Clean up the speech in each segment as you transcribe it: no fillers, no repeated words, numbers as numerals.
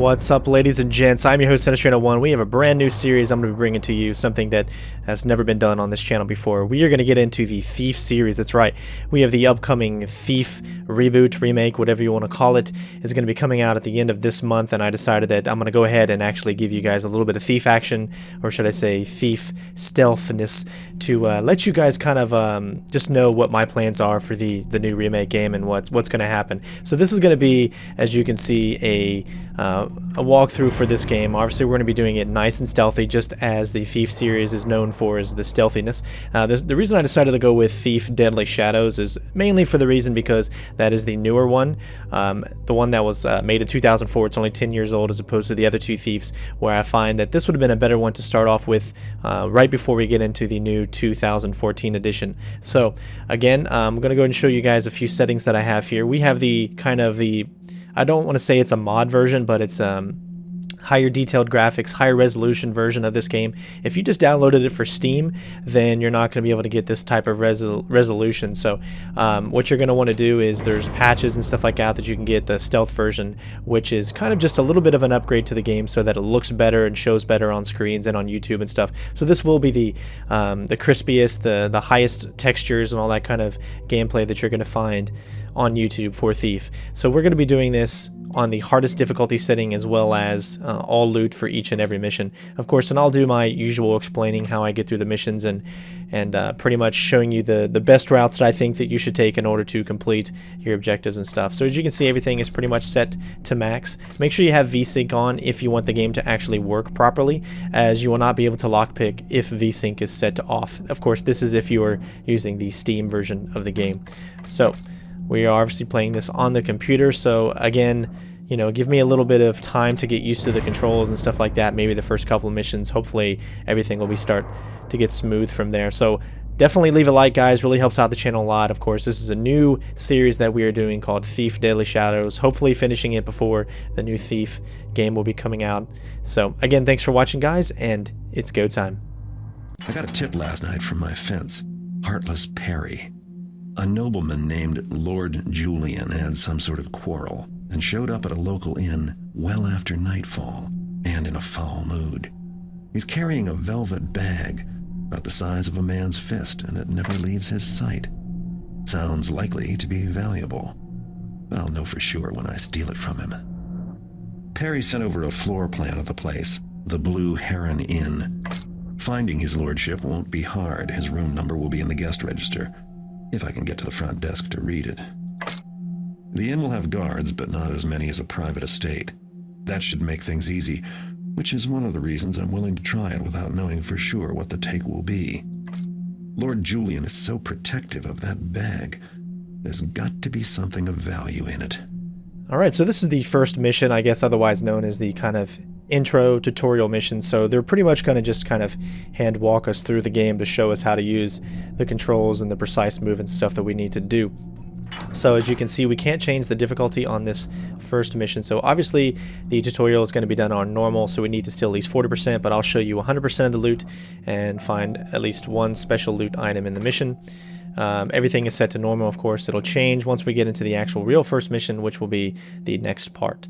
What's up, ladies and gents? I'm your host, Trainer1. We have a brand new series I'm going to be bringing to you, something that has never been done on this channel before. We are going to get into the Thief series. That's right. We have the upcoming Thief reboot, remake, whatever you want to call it, is going to be coming out at the end of this month, and I decided that I'm going to go ahead and actually give you guys a little bit of Thief action, or should I say Thief stealthness, to let you guys kind of just know what my plans are for the new remake game and what's going to happen. So this is going to be, as you can see, a walkthrough for this game. Obviously, we're going to be doing it nice and stealthy, just as the Thief series is known for, is the stealthiness. The reason I decided to go with Thief Deadly Shadows is mainly for the reason because that is the newer one. The one that was made in 2004, it's only 10 years old, as opposed to the other two Thieves, where I find that this would have been a better one to start off with right before we get into the new 2014 edition. So again, I'm going to go ahead and show you guys a few settings that I have here. We have the kind of the, I don't want to say it's a mod version, but it's higher detailed graphics, higher resolution version of this game. If you just downloaded it for Steam, then you're not going to be able to get this type of resolution. So what you're going to want to do is there's patches and stuff like that you can get the stealth version, which is kind of just a little bit of an upgrade to the game so that it looks better and shows better on screens and on YouTube and stuff. So this will be the crispiest, the highest textures and all that kind of gameplay that you're going to find on YouTube for Thief. So we're going to be doing this on the hardest difficulty setting, as well as all loot for each and every mission, of course. And I'll do my usual explaining how I get through the missions and pretty much showing you the best routes that I think that you should take in order to complete your objectives and stuff. So as you can see, everything is pretty much set to max. Make sure you have VSync on if you want the game to actually work properly, as you will not be able to lockpick if VSync is set to off. Of course, this is if you are using the Steam version of the game. So we are obviously playing this on the computer, so again, you know, give me a little bit of time to get used to the controls and stuff like that. Maybe the first couple of missions, hopefully everything will start to get smooth from there. So definitely leave a like, guys. Really helps out the channel a lot. Of course, this is a new series that we are doing called Thief Deadly Shadows. Hopefully finishing it before the new Thief game will be coming out. So again, thanks for watching, guys, and it's go time. I got a tip last night from my fence. Heartless Perry. A nobleman named Lord Julian had some sort of quarrel and showed up at a local inn well after nightfall and in a foul mood. He's carrying a velvet bag about the size of a man's fist, and it never leaves his sight. Sounds likely to be valuable, but I'll know for sure when I steal it from him. Perry sent over a floor plan of the place, the Blue Heron Inn. Finding his lordship won't be hard. His room number will be in the guest register, if I can get to the front desk to read it. The inn will have guards, but not as many as a private estate. That should make things easy, which is one of the reasons I'm willing to try it without knowing for sure what the take will be. Lord Julian is so protective of that bag. There's got to be something of value in it. Alright, so this is the first mission, I guess otherwise known as the kind of intro tutorial mission. So they're pretty much going to just kind of hand walk us through the game to show us how to use the controls and the precise move and stuff that we need to do. So as you can see, we can't change the difficulty on this first mission. So obviously the tutorial is going to be done on normal, so we need to steal at least 40%, but I'll show you 100% of the loot and find at least one special loot item in the mission. Everything is set to normal, of course. It'll change once we get into the actual real first mission, which will be the next part.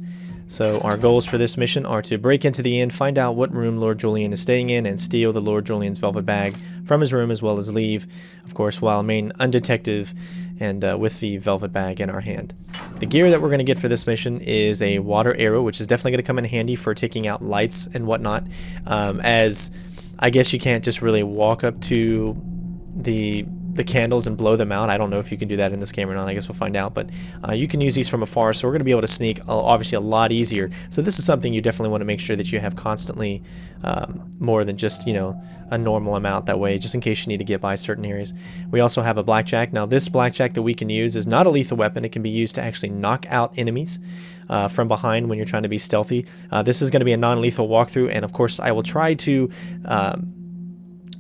So our goals for this mission are to break into the inn, find out what room Lord Julian is staying in, and steal the Lord Julian's velvet bag from his room, as well as leave, of course, while remaining undetected and with the velvet bag in our hand. The gear that we're going to get for this mission is a water arrow, which is definitely going to come in handy for taking out lights and whatnot, as I guess you can't just really walk up to the candles and blow them out. I don't know if you can do that in this game or not. I guess we'll find out, but you can use these from afar, so we're going to be able to sneak obviously a lot easier. So this is something you definitely want to make sure that you have constantly, more than just, you know, a normal amount that way, just in case you need to get by certain areas. We also have a blackjack. Now this blackjack that we can use is not a lethal weapon. It can be used to actually knock out enemies from behind when you're trying to be stealthy. This is going to be a non-lethal walkthrough, and of course I will try to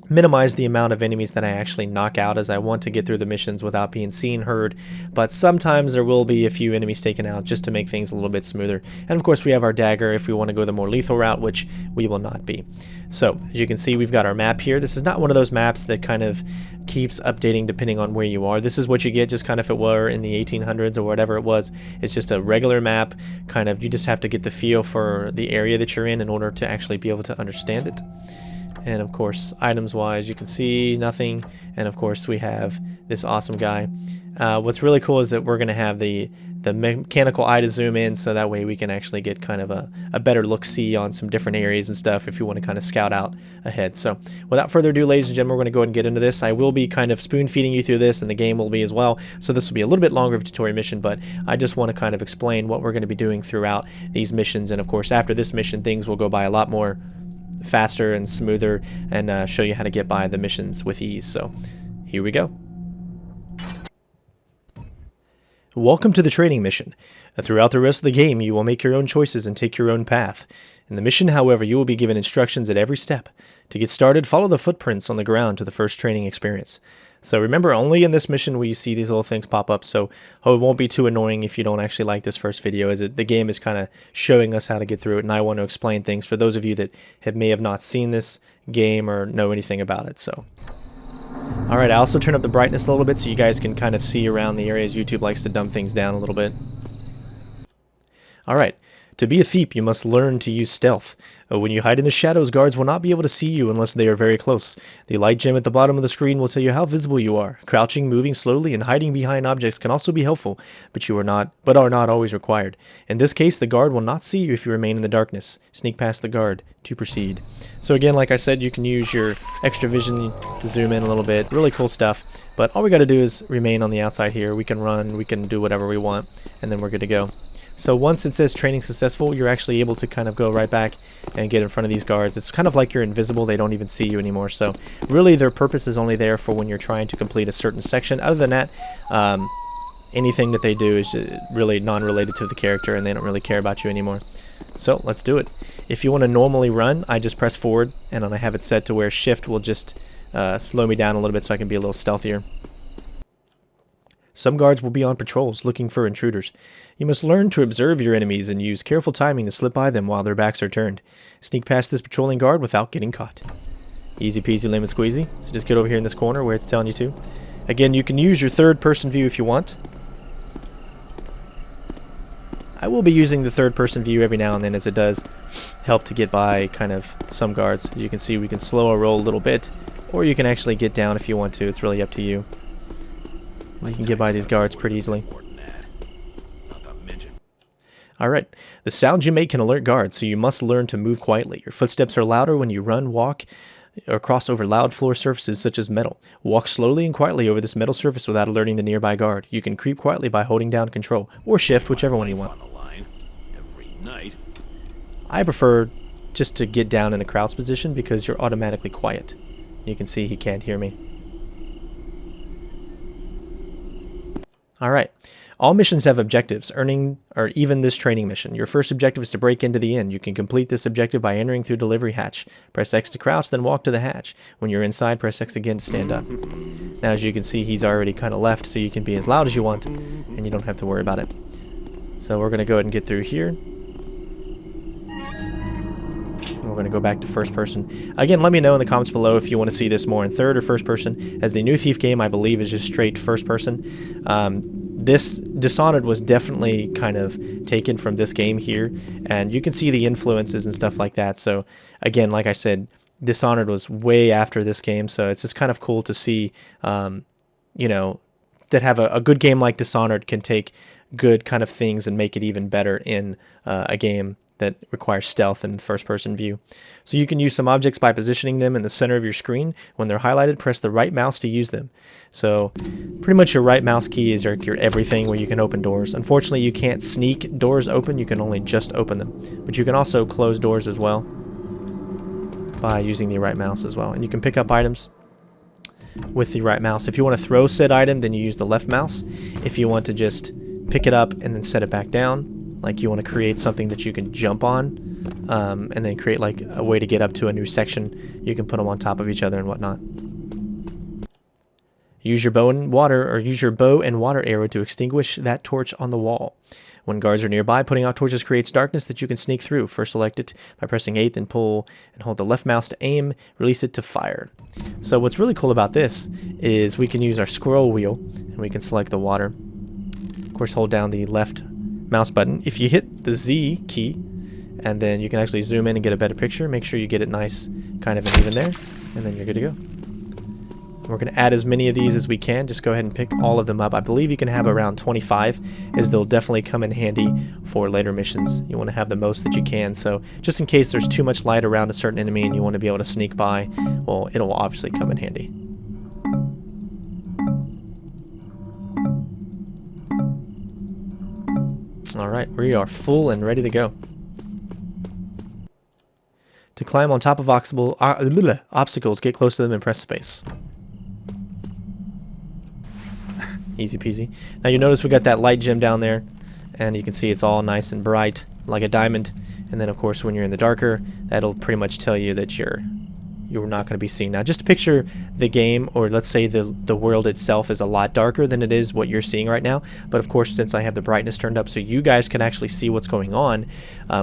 minimize the amount of enemies that I actually knock out, as I want to get through the missions without being seen, heard, but sometimes there will be a few enemies taken out just to make things a little bit smoother. And of course we have our dagger if we want to go the more lethal route, which we will not be. So as you can see, we've got our map here. This is not one of those maps that kind of keeps updating depending on where you are. This is what you get just kind of if it were in the 1800s or whatever it was. It's just a regular map, kind of, you just have to get the feel for the area that you're in order to actually be able to understand it. And of course, items wise, you can see nothing. And of course, we have this awesome guy. What's really cool is that we're going to have the mechanical eye to zoom in, so that way we can actually get kind of a better look-see on some different areas and stuff if you want to kind of scout out ahead. So without further ado, ladies and gentlemen, we're going to go ahead and get into this. I will be kind of spoon-feeding you through this, and the game will be as well. So this will be a little bit longer of a tutorial mission, but I just want to kind of explain what we're going to be doing throughout these missions. And of course, after this mission, things will go by a lot more faster and smoother, and show you how to get by the missions with ease. So here we go. Welcome to the training mission. Throughout the rest of the game, you will make your own choices and take your own path. In the mission, however, you will be given instructions at every step. To get started, follow the footprints on the ground to the first training experience. So remember, only in this mission will you see these little things pop up, so it won't be too annoying if you don't actually like this first video, as the game is kind of showing us how to get through it, and I want to explain things for those of you that may have not seen this game or know anything about it. So, alright, I also turn up the brightness a little bit so you guys can kind of see around the areas. YouTube likes to dumb things down a little bit. Alright. To be a thief, you must learn to use stealth. When you hide in the shadows, guards will not be able to see you unless they are very close. The light gem at the bottom of the screen will tell you how visible you are. Crouching, moving slowly, and hiding behind objects can also be helpful, but are not always required. In this case, the guard will not see you if you remain in the darkness. Sneak past the guard to proceed. So again, like I said, you can use your extra vision to zoom in a little bit. Really cool stuff. But all we got to do is remain on the outside here. We can run, we can do whatever we want, and then we're good to go. So once it says training successful, you're actually able to kind of go right back and get in front of these guards. It's kind of like you're invisible. They don't even see you anymore. So really their purpose is only there for when you're trying to complete a certain section. Other than that, anything that they do is really non-related to the character, and they don't really care about you anymore. So let's do it. If you want to normally run, I just press forward, and then I have it set to where shift will just slow me down a little bit so I can be a little stealthier. Some guards will be on patrols looking for intruders. You must learn to observe your enemies and use careful timing to slip by them while their backs are turned. Sneak past this patrolling guard without getting caught. Easy peasy lemon squeezy. So just get over here in this corner where it's telling you to. Again, you can use your third person view if you want. I will be using the third person view every now and then, as it does help to get by kind of some guards. You can see we can slow our roll a little bit, or you can actually get down if you want to. It's really up to you. You can get by these guards pretty easily. Alright, the sounds you make can alert guards, so you must learn to move quietly. Your footsteps are louder when you run, walk, or cross over loud floor surfaces such as metal. Walk slowly and quietly over this metal surface without alerting the nearby guard. You can creep quietly by holding down control, or shift, whichever one you want. I prefer just to get down in a crouch position because you're automatically quiet. You can see he can't hear me. Alright, all missions have objectives, or even this training mission. Your first objective is to break into the inn. You can complete this objective by entering through delivery hatch. Press X to crouch, then walk to the hatch. When you're inside, press X again to stand up. Now as you can see, he's already kind of left, so you can be as loud as you want, and you don't have to worry about it. So we're going to go ahead and get through here. We're going to go back to first person. Again, let me know in the comments below if you want to see this more in third or first person, as the new Thief game, I believe, is just straight first person. This Dishonored was definitely kind of taken from this game here, and you can see the influences and stuff like that. So again, like I said, Dishonored was way after this game, so it's just kind of cool to see, you know, that have a good game like Dishonored can take good kind of things and make it even better in a game that requires stealth and first-person view. So you can use some objects by positioning them in the center of your screen. When they're highlighted, press the right mouse to use them. So pretty much your right mouse key is your everything, where you can open doors. Unfortunately, you can't sneak doors open. You can only just open them. But you can also close doors as well by using the right mouse as well. And you can pick up items with the right mouse. If you want to throw said item, then you use the left mouse. If you want to just pick it up and then set it back down, like you want to create something that you can jump on, and then create like a way to get up to a new section. You can put them on top of each other and whatnot. Use your bow and water arrow to extinguish that torch on the wall. When guards are nearby, putting out torches creates darkness that you can sneak through. First select it by pressing 8, then pull and hold the left mouse to aim, release it to fire. So what's really cool about this is we can use our scroll wheel and we can select the water. Of course, hold down the left mouse button. If you hit the Z key, and then you can actually zoom in and get a better picture, make sure you get it nice, kind of even there, and then you're good to go. We're going to add as many of these as we can. Just go ahead and pick all of them up. I believe you can have around 25, as they'll definitely come in handy for later missions. You want to have the most that you can, so just in case there's too much light around a certain enemy and you want to be able to sneak by, well, it'll obviously come in handy. Alright, we are full and ready to go. To climb on top of obstacles, get close to them and press space. Easy peasy. Now you notice we got that light gem down there, and you can see it's all nice and bright like a diamond. And then of course when you're in the darker, that'll pretty much tell you that you're not going to be seen. Now just picture the game, or let's say the world itself, is a lot darker than it is what you're seeing right now. But of course, since I have the brightness turned up so you guys can actually see what's going on,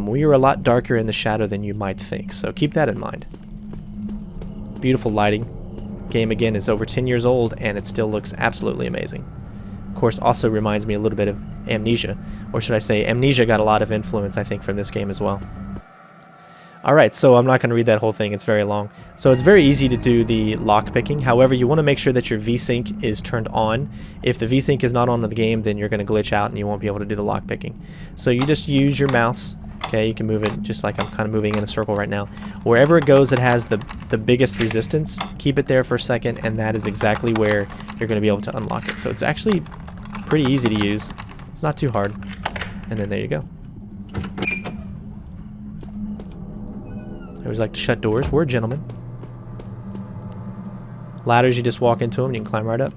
we are a lot darker in the shadow than you might think. So keep that in mind. Beautiful lighting. Game again is over 10 years old and it still looks absolutely amazing. Of course, also reminds me a little bit of Amnesia, or should I say Amnesia got a lot of influence, I think, from this game as well. Alright, so I'm not going to read that whole thing, it's very long. So it's very easy to do the lock picking. However, you want to make sure that your VSync is turned on. If the VSync is not on in the game, then you're going to glitch out and you won't be able to do the lock picking. So you just use your mouse. Okay, you can move it just like I'm kind of moving in a circle right now. Wherever it goes that has the biggest resistance, keep it there for a second, and that is exactly where you're going to be able to unlock it. So it's actually pretty easy to use. It's not too hard. And then there you go. I always like to shut doors. We're gentlemen. Ladders, you just walk into them and you can climb right up.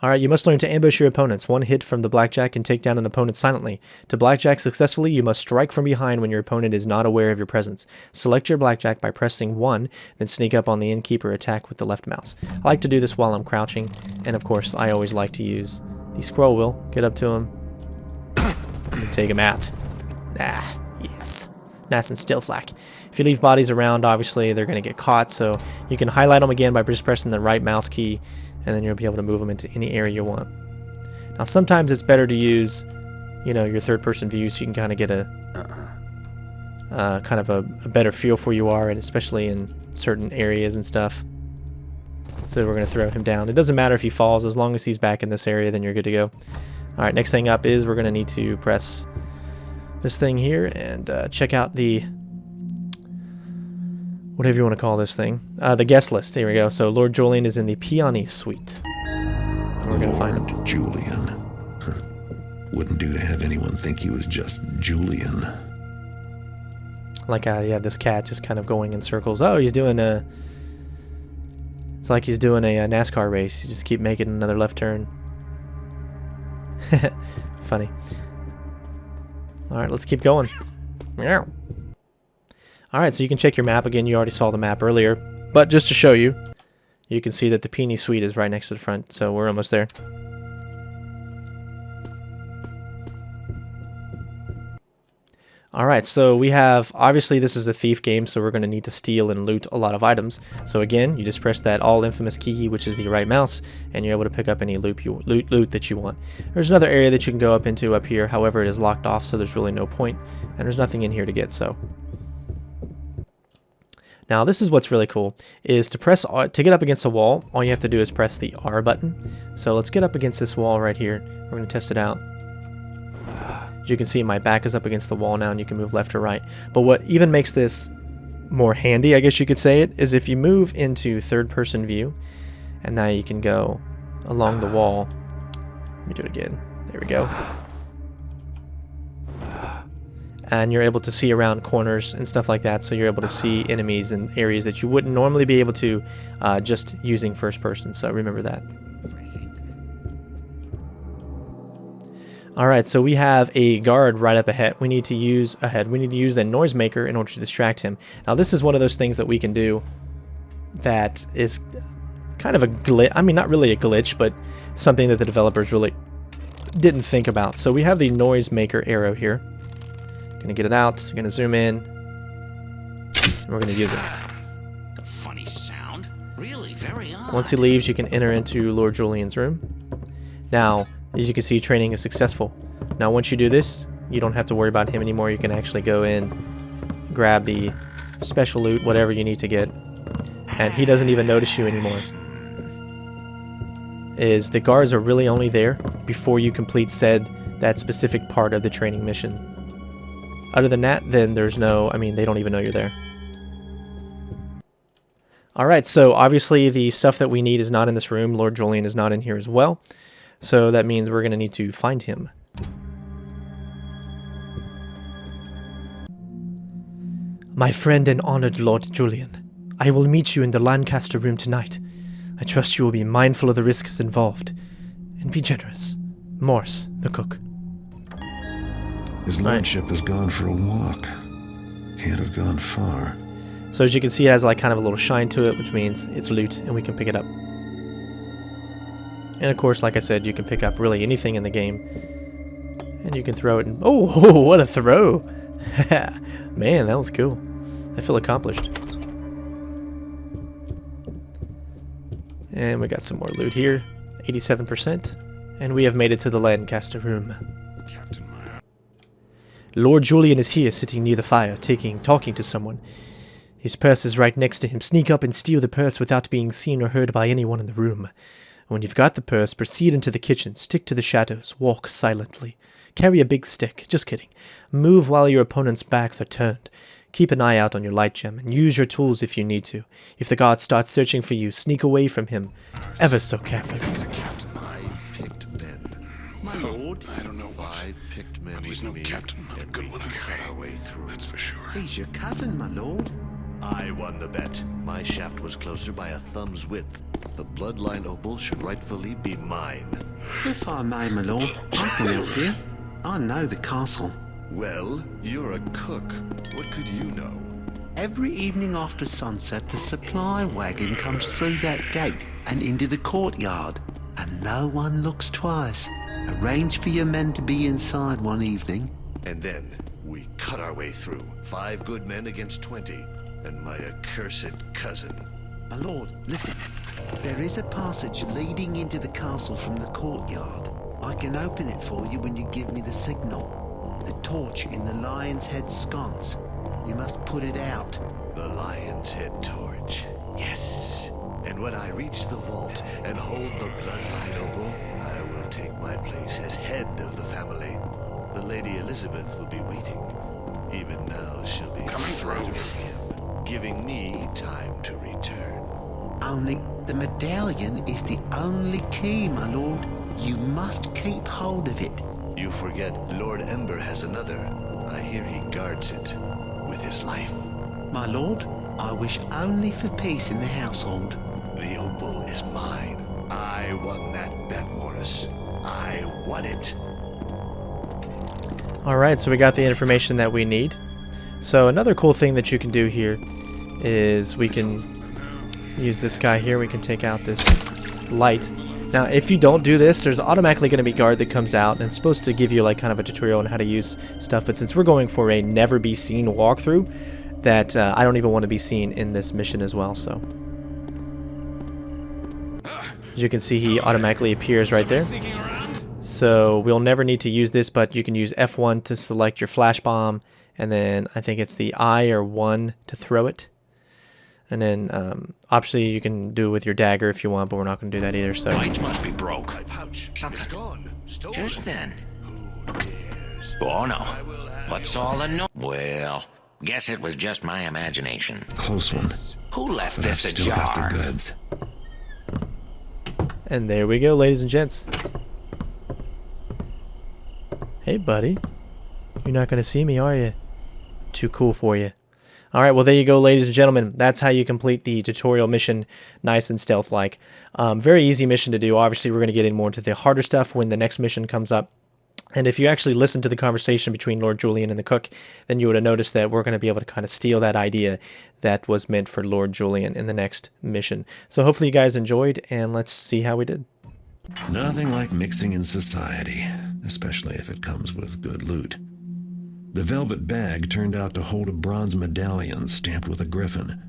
Alright, you must learn to ambush your opponents. One hit from the blackjack can take down an opponent silently. To blackjack successfully, you must strike from behind when your opponent is not aware of your presence. Select your blackjack by pressing 1, then sneak up on the innkeeper, attack with the left mouse. I like to do this while I'm crouching, and of course, I always like to use the scroll wheel. Get up to him, and take him out. Ah, yes. Nice and still, Flack. If you leave bodies around, obviously, they're going to get caught, so you can highlight them again by just pressing the right mouse key, and then you'll be able to move them into any area you want. Now, sometimes it's better to use, you know, your third-person view so you can kind of get a better feel for where you are, and especially in certain areas and stuff. So we're going to throw him down. It doesn't matter if he falls, as long as he's back in this area, then you're good to go. All right, next thing up is we're going to need to press this thing here and check out the, whatever you want to call this thing, the guest list. Here we go. So Lord Julian is in the Peony Suite. And we're going to find him. Julian. Wouldn't do to have anyone think he was just Julian. Like yeah, this cat just kind of going in circles. Oh, he's doing a, it's like he's doing a NASCAR race. You just keep making another left turn. Funny. Alright, let's keep going. Alright, so you can check your map again. You already saw the map earlier. But just to show you, you can see that the Peony Suite is right next to the front. So we're almost there. Alright, so we have, obviously this is a thief game, so we're going to need to steal and loot a lot of items. So again, you just press that all infamous key, which is the right mouse, and you're able to pick up any loot that you want. There's another area that you can go up into up here, however it is locked off, so there's really no point, and there's nothing in here to get, so. Now this is what's really cool, is to get up against a wall, all you have to do is press the R button. So let's get up against this wall right here. We're going to test it out. You can see my back is up against the wall now, and you can move left or right. But what even makes this more handy, I guess you could say it, is if you move into third-person view, and now you can go along the wall. Let me do it again. There we go. And you're able to see around corners and stuff like that, so you're able to see enemies in areas that you wouldn't normally be able to just using first person, so remember that. Alright, so we have a guard right up ahead. We need to use a noisemaker in order to distract him. Now this is one of those things that we can do that is kind of a glitch. I mean, not really a glitch, but something that the developers really didn't think about. So we have the noisemaker arrow here. Gonna get it out, gonna zoom in, and we're gonna use it. A funny sound. Really very odd. Once he leaves, you can enter into Lord Julian's room. Now, as you can see, training is successful. Now, once you do this, you don't have to worry about him anymore. You can actually go in, grab the special loot, whatever you need to get, and he doesn't even notice you anymore. The guards are really only there before you complete that specific part of the training mission. Other than that, then there's no, I mean, they don't even know you're there. Alright, so obviously the stuff that we need is not in this room. Lord Julian is not in here as well. So that means we're going to need to find him. My friend and honored Lord Julian, I will meet you in the Lancaster room tonight. I trust you will be mindful of the risks involved, and be generous. Morse, the cook. His lordship has gone for a walk. Can't have gone far. So as you can see, it has like kind of a little shine to it, which means it's loot, and we can pick it up. And of course, like I said, you can pick up really anything in the game. And you can throw it and... Oh, what a throw! Man, that was cool. I feel accomplished. And we got some more loot here. 87%. And we have made it to the Lancaster room. Lord Julian is here, sitting near the fire, talking to someone. His purse is right next to him. Sneak up and steal the purse without being seen or heard by anyone in the room. When you've got the purse, proceed into the kitchen, stick to the shadows, walk silently. Carry a big stick, just kidding. Move while your opponent's backs are turned. Keep an eye out on your light gem, and use your tools if you need to. If the guard starts searching for you, sneak away from him, ever so carefully. 5 picked men. My lord, I don't know. 5 picked men. He's no captain, not a good one. Cut our way through. That's for sure. He's your cousin, my lord. I won the bet. My shaft was closer by a thumb's width. The bloodline opal should rightfully be mine. If I may, my lord, I can help you. I know the castle. Well, you're a cook. What could you know? Every evening after sunset, the supply wagon comes through that gate and into the courtyard, and no one looks twice. Arrange for your men to be inside one evening. And then we cut our way through. 5 good men against 20, and my accursed cousin. My lord, listen. There is a passage leading into the castle from the courtyard. I can open it for you when you give me the signal. The torch in the Lion's Head sconce. You must put it out. The Lion's Head torch. Yes. And when I reach the vault and hold the bloodline opal, I will take my place as head of the family. The Lady Elizabeth will be waiting. Even now she'll be flattering him, giving me time to return. Only the medallion is the only key, my lord. You must keep hold of it. You forget Lord Ember has another. I hear he guards it with his life. My lord, I wish only for peace in the household. The opal is mine. I won that bet, Morris. I won it. Alright, so we got the information that we need. So another cool thing that you can do here is we can use this guy here. We can take out this light. Now, if you don't do this, there's automatically going to be guard that comes out, and it's supposed to give you like kind of a tutorial on how to use stuff. But since we're going for a never be seen walkthrough, that I don't even want to be seen in this mission as well. So, as you can see, he automatically appears right there. So we'll never need to use this, but you can use F1 to select your flash bomb, and then I think it's the I or 1 to throw it. And then, obviously, you can do it with your dagger if you want, but we're not going to do that either, so... Lights must be broke. My pouch. Something. It's gone. Stolen. Just then. Who dares? Oh no. What's all the no... Well, guess it was just my imagination. Close one. Who left But I've this still got ajar? the goods. And there we go, ladies and gents. Hey, buddy. You're not going to see me, are you? Too cool for you. Alright, well there you go, ladies and gentlemen. That's how you complete the tutorial mission, nice and stealth-like. Very easy mission to do. Obviously, we're going to get in more into the harder stuff when the next mission comes up. And if you actually listen to the conversation between Lord Julian and the cook, then you would have noticed that we're going to be able to kind of steal that idea that was meant for Lord Julian in the next mission. So hopefully you guys enjoyed, and let's see how we did. Nothing like mixing in society, especially if it comes with good loot. The velvet bag turned out to hold a bronze medallion stamped with a griffin.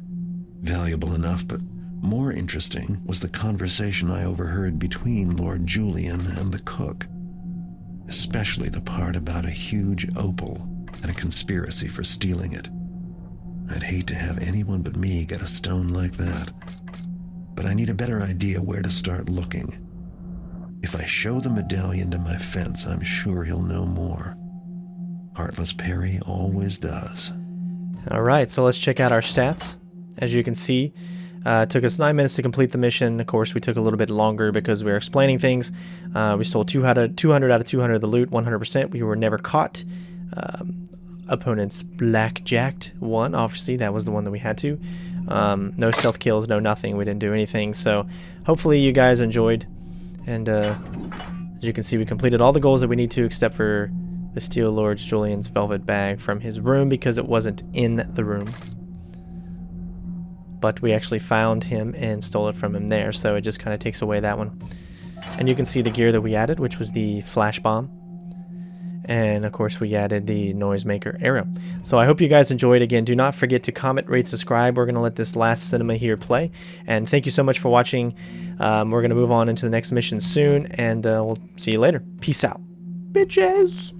Valuable enough, but more interesting was the conversation I overheard between Lord Julian and the cook. Especially the part about a huge opal and a conspiracy for stealing it. I'd hate to have anyone but me get a stone like that. But I need a better idea where to start looking. If I show the medallion to my fence, I'm sure he'll know more. Heartless Perry always does. Alright, so let's check out our stats. As you can see, it took us 9 minutes to complete the mission. Of course, we took a little bit longer because we were explaining things. We stole 200 out of 200 of the loot, 100%. We were never caught. Opponents blackjacked one. Obviously, that was the one that we had to. No stealth kills, no nothing. We didn't do anything. So hopefully you guys enjoyed. And as you can see, we completed all the goals that we need to, except for the steal Lord Julian's velvet bag from his room because it wasn't in the room. But we actually found him and stole it from him there, so it just kind of takes away that one. And you can see the gear that we added, which was the flash bomb. And of course we added the noisemaker arrow. So I hope you guys enjoyed. Again, do not forget to comment, rate, subscribe. We're going to let this last cinema here play. And thank you so much for watching. We're going to move on into the next mission soon, and we'll see you later. Peace out, bitches.